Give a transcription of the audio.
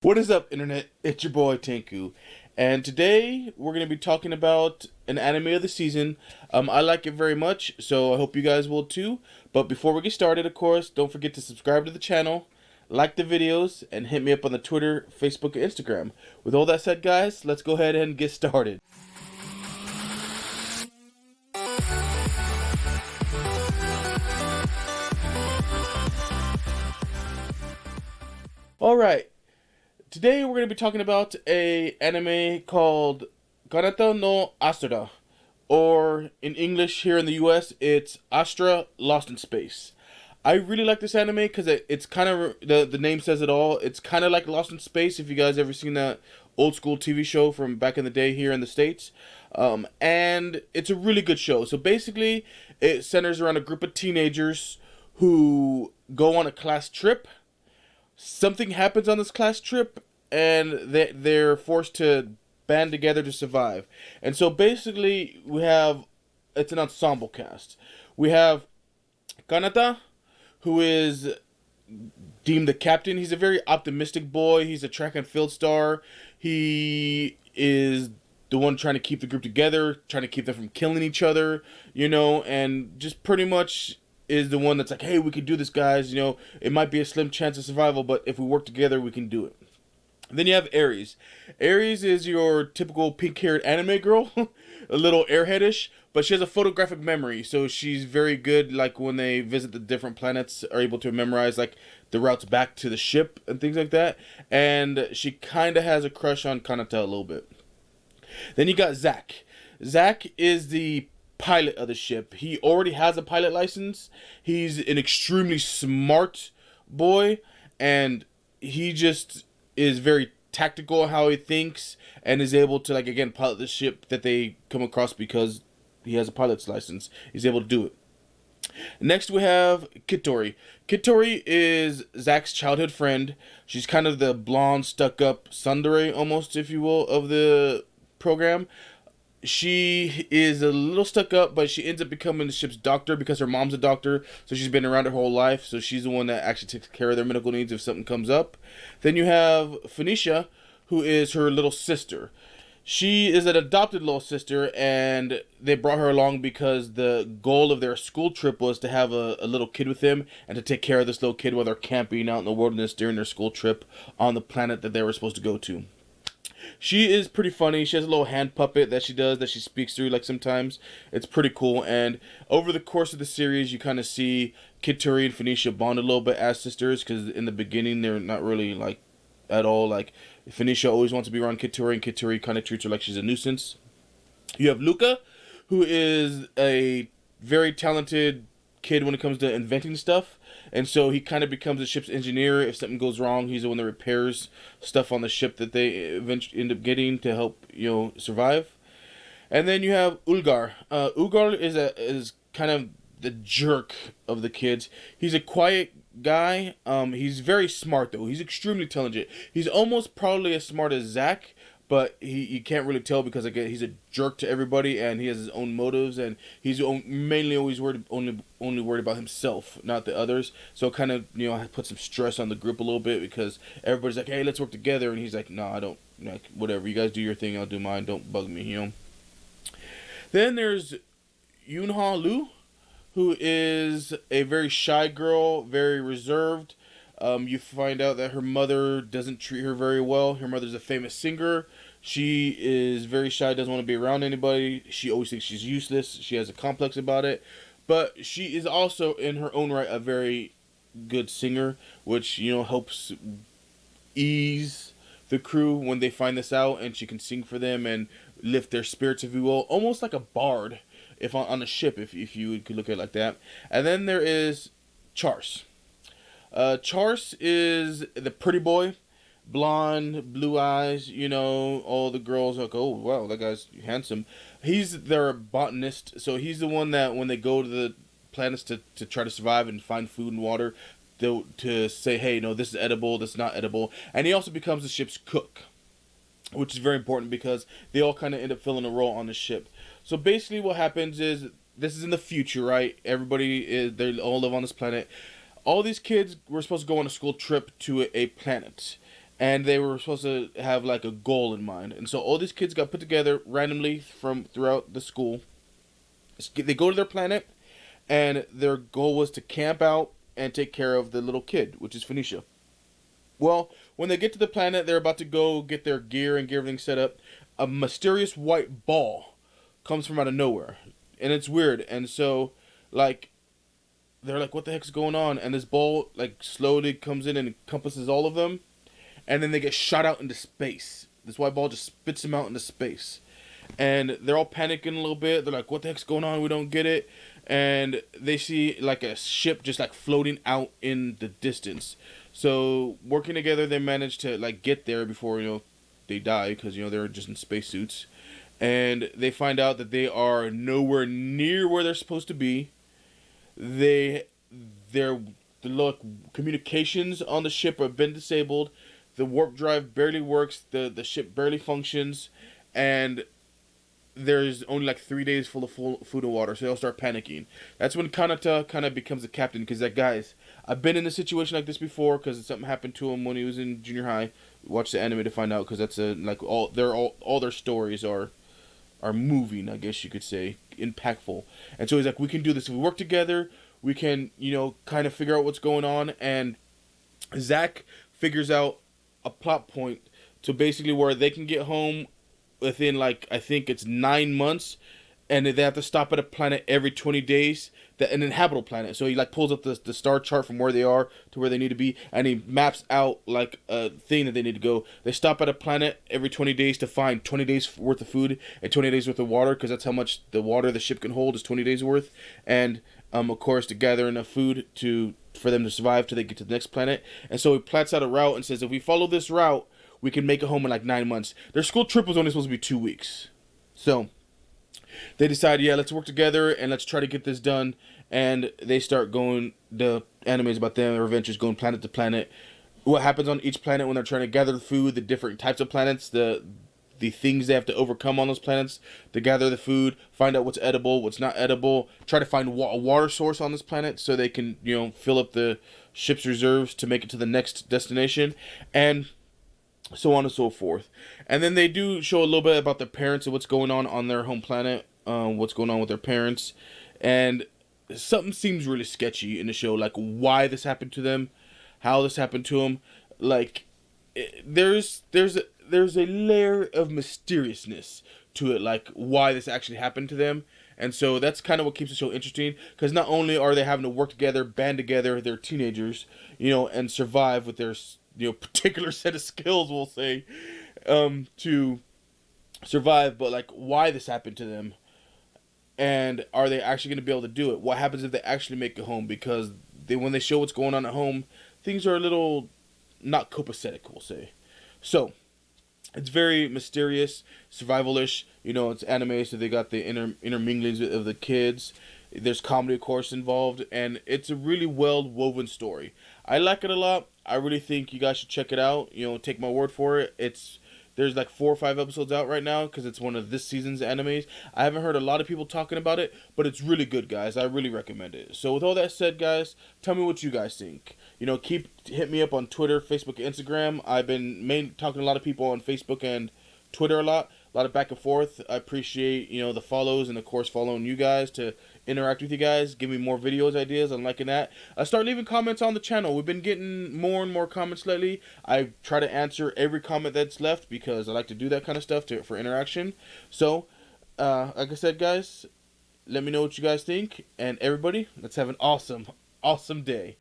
What is up, Internet? It's your boy Tanku, and today we're going to be talking about an anime of the season. I like it very much, so I hope you guys will too. But before we get started, of course, don't forget to subscribe to the channel, like the videos, and hit me up on the Twitter, Facebook, and Instagram. With all that said, guys, let's go ahead and get started. All right, today we're going to be talking about a anime called Kanata no Astra, or in English here in the US, it's Astra Lost in Space. I really like this anime because it's kind of the name says it all. It's kind of like Lost in Space if you guys ever seen that old school TV show from back in the day here in the States. And it's a really good show. So basically, it centers around a group of teenagers who go on a class trip. Something happens on this class trip, and they're forced to band together to survive. And so basically, we have it's an ensemble cast. We have Kanata, who is deemed the captain. He's a very optimistic boy. He's a track and field star. He is the one trying to keep the group together, trying to keep them from killing each other, and just pretty much is the one that's like, hey, we can do this, guys. It might be a slim chance of survival, but if we work together, we can do it. Then you have Aries. Aries is your typical pink-haired anime girl, a little airheadish, but she has a photographic memory, so she's very good. Like when they visit the different planets, are able to memorize like the routes back to the ship and things like that. And she kind of has a crush on Kanata a little bit. Then you got Zach. Zach is the pilot of the ship. He already has a pilot license. He's an extremely smart boy, and he just is very tactical how he thinks and is able to, like, again, pilot the ship that they come across because he has a pilot's license. He's able to do it. Next we have Kitori. Kitori is Zach's childhood friend. She's kind of the blonde, stuck-up tsundere, almost, if you will, of the program. She is a little stuck up, but she ends up becoming the ship's doctor because her mom's a doctor, so she's been around her whole life. So she's the one that actually takes care of their medical needs if something comes up. Then you have Phoenicia, who is her little sister. She is an adopted little sister, and they brought her along because the goal of their school trip was to have a little kid with them and to take care of this little kid while they're camping out in the wilderness during their school trip on the planet that they were supposed to go to. She is pretty funny. She has a little hand puppet that she does that she speaks through like sometimes. It's pretty cool. And over the course of the series, you kind of see Kitori and Phoenicia bond a little bit as sisters because in the beginning they're not really like at all. Like Phoenicia always wants to be around Kitori, and Kitori kind of treats her like she's a nuisance. You have Luca, who is a very talented kid when it comes to inventing stuff. And so he kind of becomes the ship's engineer. If something goes wrong, he's the one that repairs stuff on the ship that they eventually end up getting to help, survive. And then you have Ulgar. Ulgar is kind of the jerk of the kids. He's a quiet guy. He's very smart though. He's extremely intelligent. He's almost probably as smart as Zach, but you can't really tell because again he's a jerk to everybody and he has his own motives and he's mainly always only worried about himself, not the others. So it kind of put some stress on the group a little bit because everybody's like, hey, let's work together, and he's like, no, I don't, like, whatever, you guys do your thing, I'll do mine, don't bug me. Then there's Yunha Lu, who is a very shy girl, very reserved. You find out that her mother doesn't treat her very well. Her mother's a famous singer. She is very shy, doesn't want to be around anybody. She always thinks she's useless. She has a complex about it. But she is also, in her own right, a very good singer, which, helps ease the crew when they find this out, and she can sing for them and lift their spirits, if you will. Almost like a bard if on a ship, if you could look at it like that. And then there is Charles. Charles is the pretty boy, blonde, blue eyes. All the girls are like, oh wow, that guy's handsome. He's their botanist, so he's the one that when they go to the planets to try to survive and find food and water, to say, hey, no, this is edible, this is not edible. And he also becomes the ship's cook, which is very important because they all kind of end up filling a role on the ship. So basically what happens is, this is in the future, right? They all live on this planet. All these kids were supposed to go on a school trip to a planet. and they were supposed to have like a goal in mind. And so all these kids got put together randomly from throughout the school. They go to their planet, and their goal was to camp out and take care of the little kid, which is Phoenicia. Well, when they get to the planet, they're about to go get their gear and get everything set up. A mysterious white ball comes from out of nowhere, and it's weird. And so, like, they're like, "What the heck's going on?" And this ball like slowly comes in and encompasses all of them, and then they get shot out into space. This white ball just spits them out into space, and they're all panicking a little bit. They're like, "What the heck's going on? We don't get it." And they see like a ship just like floating out in the distance. So working together, they manage to like get there before they die, because they're just in spacesuits, and they find out that they are nowhere near where they're supposed to be. Their the communications on the ship have been disabled. The warp drive barely works. The ship barely functions, and there's only like 3 days full of food and water. So they'll start panicking. That's when Kanata kind of becomes the captain, because that guys, I've been in a situation like this before, because something happened to him when he was in junior high. Watch the anime to find out, because that's all their stories are moving, I guess you could say, impactful. And so he's like, we can do this if we work together. We can, kind of figure out what's going on. And Zach figures out a plot point to basically where they can get home within, like, I think it's 9 months, and they have to stop at a planet every 20 days, an inhabitable planet. So he like pulls up the star chart from where they are to where they need to be, and he maps out like a thing that they need to go. They stop at a planet every 20 days to find 20 days worth of food and 20 days worth of water, because that's how much the water the ship can hold is 20 days worth. And of course, to gather enough food for them to survive till they get to the next planet. And so he plats out a route and says, if we follow this route, we can make it home in like 9 months. Their school trip was only supposed to be 2 weeks. So they decide, yeah, let's work together and let's try to get this done. And they start going, the anime is about them, their adventures, going planet to planet. What happens on each planet when they're trying to gather the food, the different types of planets, the things they have to overcome on those planets to gather the food, find out what's edible, what's not edible, try to find a water source on this planet so they can, fill up the ship's reserves to make it to the next destination, and so on and so forth. And then they do show a little bit about their parents and what's going on their home planet, what's going on with their parents, and something seems really sketchy in the show, like why this happened to them, how this happened to them. Like, there's a layer of mysteriousness to it, like why this actually happened to them. And so that's kind of what keeps the show interesting, because not only are they having to work together, band together, they're teenagers, and survive with their particular set of skills, we'll say, to survive, but like why this happened to them, and are they actually going to be able to do it? What happens if they actually make it home? Because when they show what's going on at home, things are a little not copacetic, we'll say. So it's very mysterious, survival-ish. It's anime, so they got the interminglings of the kids. There's comedy, of course, involved, and it's a really well-woven story. I like it a lot. I really think you guys should check it out. Take my word for it. There's like 4 or 5 episodes out right now, because it's one of this season's animes. I haven't heard a lot of people talking about it, but it's really good, guys. I really recommend it. So with all that said, guys, tell me what you guys think. Hit me up on Twitter, Facebook, Instagram. I've been talking to a lot of people on Facebook and Twitter a lot of back and forth. I appreciate, the follows, and of course following you guys to interact with you guys, give me more videos ideas. I'm liking that. Start leaving comments on the channel. We've been getting more and more comments lately. I try to answer every comment that's left, because I like to do that kind of stuff for interaction. So like I said, guys, let me know what you guys think, and everybody, let's have an awesome day.